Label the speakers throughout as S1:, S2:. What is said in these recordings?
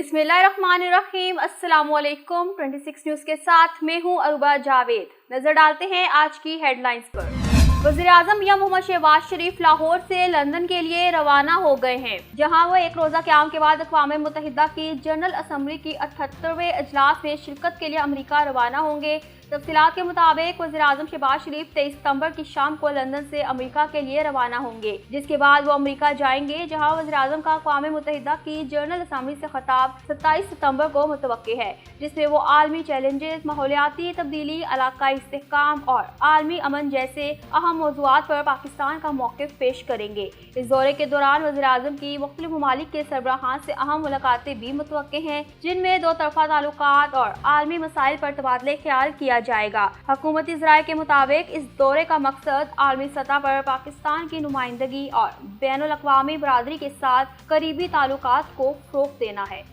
S1: बिस्मिल्लाहिर्रहमानिर्रहीम। अस्सलामुअलैकुम। 26 न्यूज़ के साथ मैं हूं अरूबा जावेद। नजर डालते हैं आज की हेडलाइंस पर। वज़ीर-ए-आज़म मियां मोहम्मद शहबाज शरीफ लाहौर से लंदन के लिए रवाना हो गए हैं, जहां वो एक रोज़ा क़याम के बाद अक़वाम मुत्तहिदा की जनरल असम्बली की 78वें इजलास में शिरकत के लिए अमरीका रवाना होंगे। तफ़सीलात के मुताबिक वज़ीर-ए-आज़म शहबाज शरीफ 23 सितंबर की शाम को लंदन से अमरीका के लिए रवाना होंगे, जिसके बाद वो अमरीका जाएंगे, जहां वज़ीर-ए-आज़म का अक़वाम मुत्तहिदा की जनरल असम्बली से खिताब 27 सितंबर को मुतवक्किल है, जिसमें वो आलमी चैलेंजेस, माहौलियाती तब्दीली, इलाकाई इस्तेहकाम और आलमी अमन जैसे अहम मौज़ूआत पर पाकिस्तान का मौक़िफ़ पेश करेंगे। इस दौरे के दौरान वज़ीर-ए-आज़म की मुख्तलिफ़ ममालिक के सरबराहान से अहम मुलाकातें भी मुतवक्किल हैं, जिनमें दो तरफ़ा ताल्लुकात और आलमी मसाइल पर तबादले ख्याल किया जाएगा। हुकूमती ज़राए के मुताबिक इस दौरे का मकसद आलमी सतह पर पाकिस्तान की नुमाइंदगी और बैनुल अक़वामी बरादरी के साथ करीबी ताल्लुकात को फ़रोग़ देना है।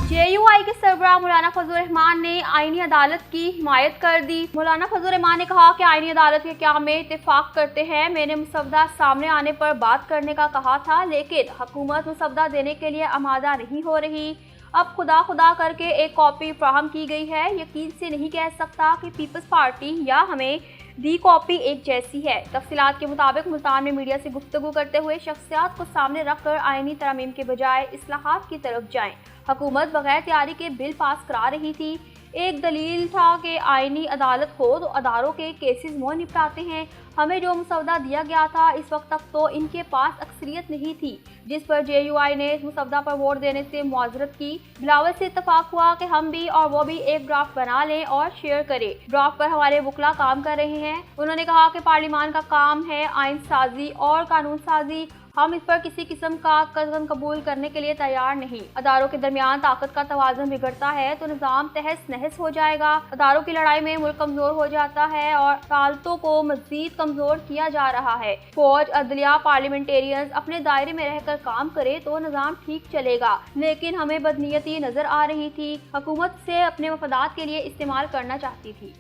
S1: JUI के सरबराह मौलाना फजल रहमान ने आईनी अदालत की हिमायत कर दी। मौलाना फजल रहमान ने कहा कि आईनी अदालत के क़याम में इत्तेफाक करते हैं। मैंने मुसवदा सामने आने पर बात करने का कहा था, लेकिन हुकूमत मुसवदा देने के लिए आमादा नहीं हो रही। अब खुदा करके एक कॉपी फराहम की गई है। यकीन से नहीं कह सकता कि पीपल्स पार्टी या हमें दी कॉपी एक जैसी है। तफसीलात के मुताबिक मुल्तान में मीडिया से गुफ्तगू करते हुए शख्सियात को सामने रखकर आईनी तरमीम के बजाय इस्लाहात की तरफ जाएं। हुकूमत बगैर तैयारी के बिल पास करा रही थी। एक दलील था कि आईनी अदालत हो तो अदारों के केसेस वो निपटाते हैं। हमें जो मुसवदा दिया गया था इस वक्त तक तो इनके पास अक्सरियत नहीं थी, जिस पर JUI ने इस मुसवदा पर वोट देने से मुआज़रत की। बिलावल से इत्तफाक हुआ कि हम भी और वो भी एक ड्राफ्ट बना लें और शेयर करें। ड्राफ्ट पर हमारे वकला काम कर रहे हैं। उन्होंने कहा कि पार्लिमान का काम है आइन साजी और कानून साजी। हम इस पर किसी किस्म का कदम कबूल करने के लिए तैयार नहीं। अदारों के दरमियान ताकत का तवाज़ुन बिगड़ता है तो निज़ाम तहस नहस हो जाएगा। अदारों की लड़ाई में मुल्क कमज़ोर हो जाता है और अदालतों को मज़ीद कमज़ोर किया जा रहा है। फौज, अदलिया, पार्लियामेंटेरियंस अपने दायरे में रहकर काम करे तो निज़ाम ठीक चलेगा, लेकिन हमें बदनीयती नज़र आ रही थी। हुकूमत से अपने मफादात के लिए इस्तेमाल करना चाहती थी।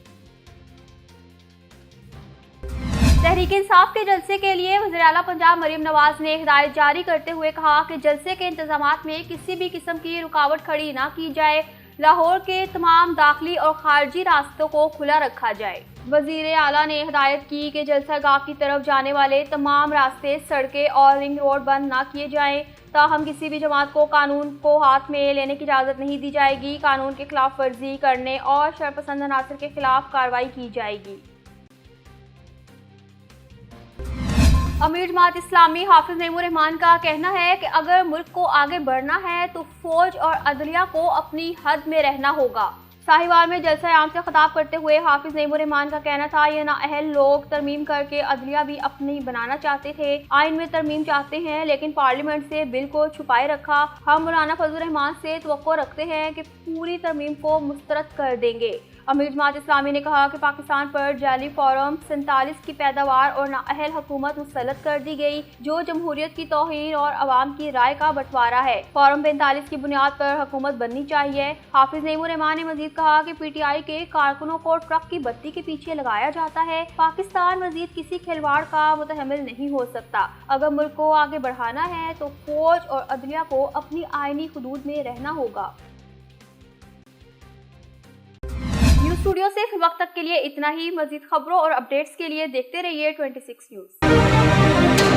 S1: तहरीक इंसाफ के जलसे के लिए वज़ीर आला पंजाब मरीम नवाज ने हिदायत जारी करते हुए कहा कि जलसे के इंतजामात में किसी भी किस्म की रुकावट खड़ी ना की जाए। लाहौर के तमाम दाखिली और खारजी रास्तों को खुला रखा जाए। वज़ीर आला ने हिदायत की कि जलसागाह की तरफ जाने वाले तमाम रास्ते, सड़कें और रिंग रोड बंद ना किए जाएं। ताहम किसी भी जमात को कानून को हाथ में लेने की इजाज़त नहीं दी जाएगी। कानून की खिलाफ वर्जी करने और शरपसंद अनासर के खिलाफ कार्रवाई की जाएगी। अमीर जमात इस्लामी हाफिज नईमुर रहमान का कहना है कि अगर मुल्क को आगे बढ़ना है तो फौज और अदलिया को अपनी हद में रहना होगा। साहिवाल में जलसा आम से खिताब करते हुए हाफिज नईमुर रहमान का कहना था, ये नाअहल लोग तरमीम करके अदलिया भी अपनी बनाना चाहते थे, आइन में तरमीम चाहते हैं, लेकिन पार्लियामेंट से बिल को छुपाए रखा। हम मौलाना फजल रहमान से तवक्को रखते हैं कि पूरी तरमीम को मुस्तरद कर देंगे। अमीर जमात इस्लामी ने कहा कि पाकिस्तान पर जाली फॉर्म 47 की पैदावार और नाअहल हुकूमत मुसल्लत कर दी गई, जो जमहूरियत की तौहीन और अवाम की राय का बंटवारा है। फॉर्म 45 की बुनियाद पर हुकूमत बननी चाहिए। हाफिज नईमुर रहमान ने मजीद कहा कि PTI के कारकुनों को ट्रक की बत्ती के पीछे लगाया जाता है। पाकिस्तान मजीद किसी खिलवाड़ का मुतहम्मिल नहीं हो सकता। अगर मुल्क को आगे बढ़ाना है तो फौज और अदलिया को अपनी आईनी हुदूद में रहना होगा। न्यूज़ स्टूडियो से फिर वक्त तक के लिए इतना ही। मजीद खबरों और अपडेट्स के लिए देखते रहिए 26 न्यूज़।